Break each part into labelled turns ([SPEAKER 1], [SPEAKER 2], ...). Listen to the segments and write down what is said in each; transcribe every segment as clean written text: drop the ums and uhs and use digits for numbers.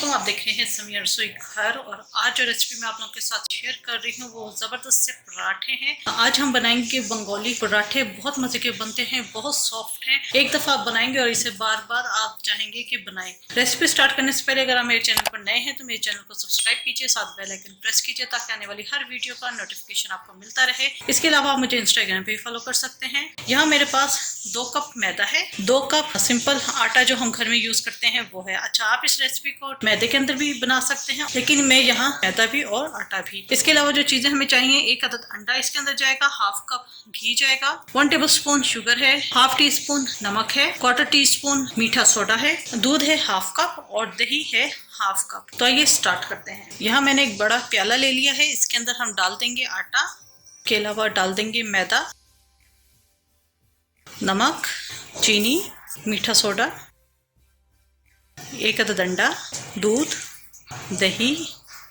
[SPEAKER 1] अस्सलाम, आप देख रहे हैं समिया रसोई घर। और आज जो रेसिपी मैं आप लोगों के साथ शेयर कर रही हूँ वो ज़बरदस्त से पराठे हैं। आज हम बनाएंगे बंगाली पराठे। बहुत मजे के बनते हैं, बहुत सॉफ्ट हैं। एक दफ़ा आप बनाएंगे और इसे बार बार आप चाहेंगे कि बनाएं। रेसिपी स्टार्ट करने से पहले अगर आप मेरे चैनल पर नए हैं तो मेरे चैनल को सब्सक्राइब कीजिए, साथ बेल आइकन प्रेस कीजिए ताकि आने वाली हर वीडियो का नोटिफिकेशन आपको मिलता रहे। इसके अलावा आप मुझे इंस्टाग्राम पे भी फॉलो कर सकते हैं। यहाँ मेरे पास 2 कप मैदा है, 2 कप सिंपल आटा जो हम घर में यूज करते हैं वो है। अच्छा, आप इस रेसिपी को मैदे के अंदर भी बना सकते हैं, लेकिन मैं यहाँ मैदा भी और आटा भी। इसके अलावा जो चीजें हमें चाहिए, 1 अदद अंडा इसके अंदर जाएगा, 1/2 कप घी जाएगा, 1 टेबल स्पून शुगर है, 1/2 टी स्पून नमक है, 1/4 टी स्पून मीठा सोडा है, दूध है 1/2 कप और दही है 1/2 कप। तो आइए स्टार्ट करते हैं। यहाँ मैंने एक बड़ा प्याला ले लिया है, इसके अंदर हम डाल देंगे आटा, के अलावा डाल देंगे मैदा, नमक, चीनी, मीठा सोडा, 1 अदद अंडा, दूध, दही।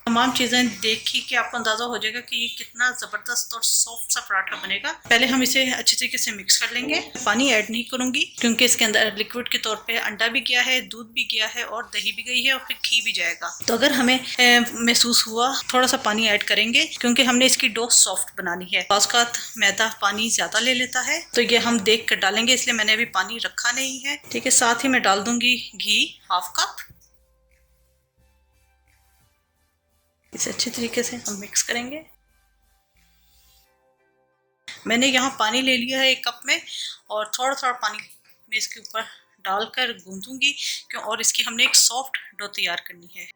[SPEAKER 1] तमाम चीज़ें देखी कि आपको अंदाज़ा हो जाएगा कि ये कितना ज़बरदस्त और सॉफ्ट सा पराठा बनेगा। पहले हम इसे अच्छी तरीके से मिक्स कर लेंगे। पानी ऐड नहीं करूँगी क्योंकि इसके अंदर लिक्विड के तौर पे अंडा भी गया है, दूध भी गया है और दही भी गई है और फिर घी भी जाएगा। तो अगर हमें महसूस हुआ थोड़ा सा पानी ऐड करेंगे क्योंकि हमने इसकी डो सॉफ्ट बनानी है। औसत मैदा पानी ज़्यादा ले लेता है तो ये हम देख कर डालेंगे, इसलिए मैंने अभी पानी रखा नहीं है। ठीक है, साथ ही मैं डाल दूंगी घी 1/2 कप। इसे अच्छी तरीके से हम मिक्स करेंगे। मैंने यहाँ पानी ले लिया है 1 कप में और थोड़ा थोड़ा पानी मैं इसके ऊपर डालकर गूंदूंगी क्यों, और इसकी हमने एक सॉफ्ट डो तैयार करनी है।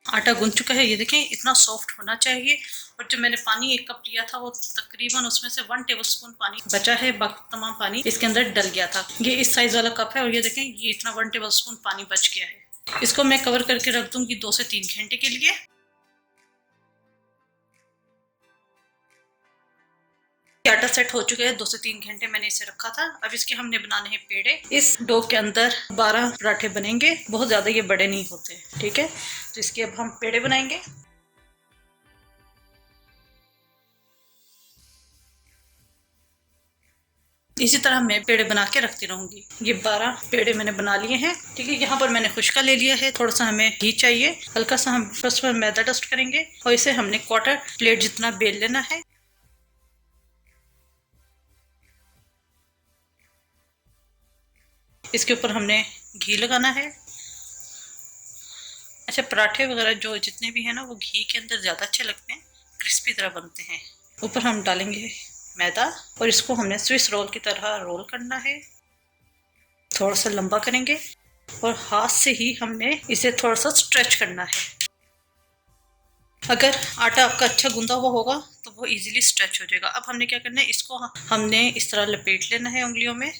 [SPEAKER 1] आटा गूंद चुका है, ये देखें इतना सॉफ्ट होना चाहिए। और जो मैंने पानी 1 कप लिया था वो तकरीबन उसमें से 1 टेबल स्पून पानी बचा है, बाकी तमाम पानी इसके अंदर डल गया था। ये इस साइज वाला कप है और ये देखें ये इतना 1 टेबल स्पून पानी बच गया है। इसको मैं कवर करके रख दूंगी 2 से 3 घंटे के लिए। आटा सेट हो चुका है, 2 से 3 घंटे मैंने इसे रखा था। अब इसके हमने बनाने हैं पेड़े। इस डो के अंदर 12 पराठे बनेंगे, बहुत ज्यादा ये बड़े नहीं होते। ठीक है, तो इसके अब हम पेड़े बनाएंगे। इसी तरह मैं पेड़े बना के रखती रहूंगी। ये 12 पेड़े मैंने बना लिए हैं। ठीक है, यहाँ पर मैंने खुशका ले लिया है, थोड़ा सा हमें घी चाहिए, हल्का सा हम फर्स्ट में मैदा डस्ट करेंगे और इसे हमने 1/4 प्लेट जितना बेल लेना है। इसके ऊपर हमने घी लगाना है। अच्छा, पराठे वगैरह जो जितने भी हैं ना वो घी के अंदर ज़्यादा अच्छे लगते हैं, क्रिस्पी तरह बनते हैं। ऊपर हम डालेंगे मैदा और इसको हमने स्विस रोल की तरह रोल करना है। थोड़ा सा लंबा करेंगे और हाथ से ही हमने इसे थोड़ा सा स्ट्रेच करना है। अगर आटा आपका अच्छा गूंदा हुआ होगा तो वो इजीली स्ट्रेच हो जाएगा। अब हमने क्या करना है, इसको हमने इस तरह लपेट लेना है उंगलियों में।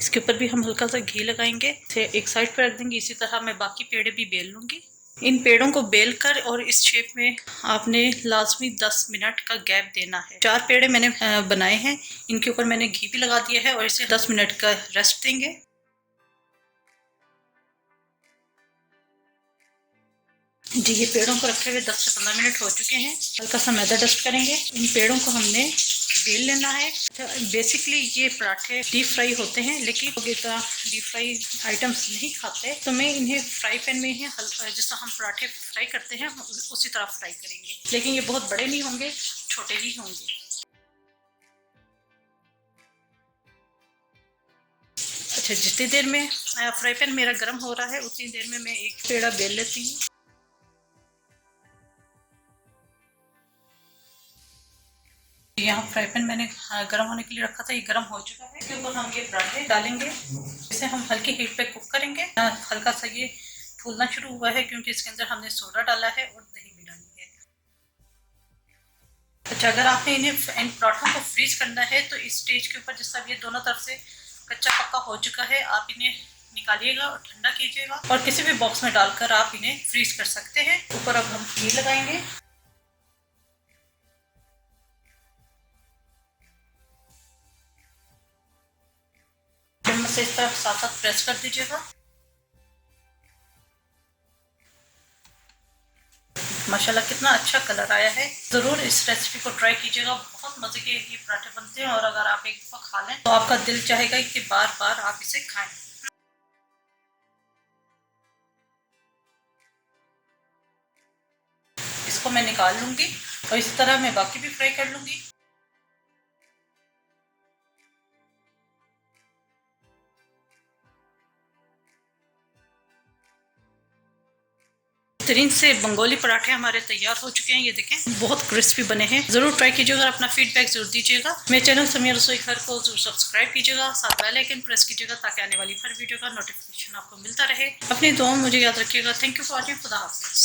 [SPEAKER 1] इसके ऊपर भी हम हल्का सा घी लगाएंगे, इसे एक साइड पर रख देंगे। इसी तरह मैं बाकी पेड़े भी बेल लूंगी। इन पेड़ों को बेल कर और इस शेप में आपने लाजमी 10 मिनट का गैप देना है। 4 पेड़े मैंने बनाए हैं, इनके ऊपर मैंने घी भी लगा दिया है और इसे 10 मिनट का रेस्ट देंगे। जी, ये पेड़ों को रखे हुए 10 से 15 मिनट हो चुके हैं। हल्का सा मैदा डस्ट करेंगे। इन पेड़ों को हमने बेल लेना है। बेसिकली ये पराठे डीप फ्राई होते हैं, लेकिन लोग इतना डीप फ्राई आइटम्स नहीं खाते, तो मैं इन्हें फ्राई पैन में ही जिस तरह हम पराठे फ्राई करते हैं उसी तरह फ्राई करेंगे। लेकिन ये बहुत बड़े नहीं होंगे, छोटे ही होंगे। अच्छा, जितनी देर में फ्राई पैन मेरा गर्म हो रहा है उतनी देर में मैं एक पेड़ा बेल लेती हूँ। यहाँ फ्राई पैन मैंने गर्म होने के लिए रखा था, ये गर्म हो चुका है। इसके ऊपर हम ये पराठे डालेंगे, इसे हम हल्की हीट पे कुक करेंगे। हल्का सा ये फूलना शुरू हुआ है क्योंकि इसके अंदर हमने सोडा डाला है और दही भी डाली है। अच्छा, अगर आपने इन पराठों को फ्रीज करना है तो इस स्टेज के ऊपर जिस तरह ये दोनों तरफ से कच्चा पक्का हो चुका है, आप इन्हें निकालिएगा और ठंडा कीजिएगा और किसी भी बॉक्स में डालकर आप इन्हें फ्रीज कर सकते हैं। ऊपर अब हम घी लगाएंगे। चम्मच से इस तरफ साथ साथ प्रेस कर दीजिएगा। माशाल्लाह कितना अच्छा कलर आया है। ज़रूर इस रेसिपी को ट्राई कीजिएगा, बहुत मज़े के ये पराठे बनते हैं और अगर आप एक दफ़ा खा लें तो आपका दिल चाहेगा कि बार बार आप इसे खाएं। इसको मैं निकाल लूँगी और इसी तरह मैं बाकी भी फ्राई कर लूँगी। बेहतरीन से बंगाली पराठे हमारे तैयार हो चुके हैं। ये देखें बहुत क्रिस्पी बने हैं। जरूर ट्राई कीजिएगा और अपना फीडबैक जरूर दीजिएगा। मेरे चैनल समिया रसोई घर को जरूर सब्सक्राइब कीजिएगा, साथ बेल आइकन प्रेस कीजिएगा ताकि आने वाली हर वीडियो का नोटिफिकेशन आपको मिलता रहे। अपनी दुआ में मुझे याद रखिएगा। Thank you for watching. खुदा हाफिज़।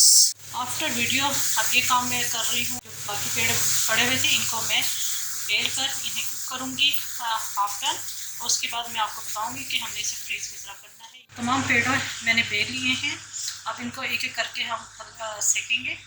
[SPEAKER 1] आफ्टर वीडियो अब ये काम मैं कर रही हूँ, जो बाकी पेड़ पड़े हुए थे इनको मैं बेल कर इन्हें कुक करूँगी हाफ डन, और उसके बाद मैं आपको बताऊँगी कि हमने इसे फ्रीज किस तरह करना है। तमाम पेड़ मैंने बेल लिए हैं, अब इनको एक एक करके हम सेकेंगे।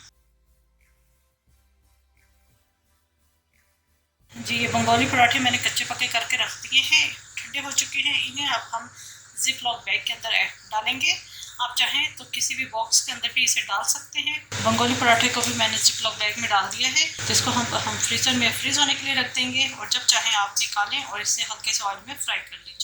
[SPEAKER 1] जी ये बंगाली पराठे मैंने कच्चे पके करके रख दिए हैं, ठंडे हो चुके हैं। इन्हें अब हम जिप लॉक बैग के अंदर डालेंगे। आप चाहें तो किसी भी बॉक्स के अंदर भी इसे डाल सकते हैं। बंगाली पराठे को भी मैंने जिप लॉक बैग में डाल दिया है, जिसको हम फ्रीजर में फ्रीज होने के लिए रख देंगे और जब चाहें आप निकालें और इसे हल्के से ऑयल में फ्राई कर लीजिए।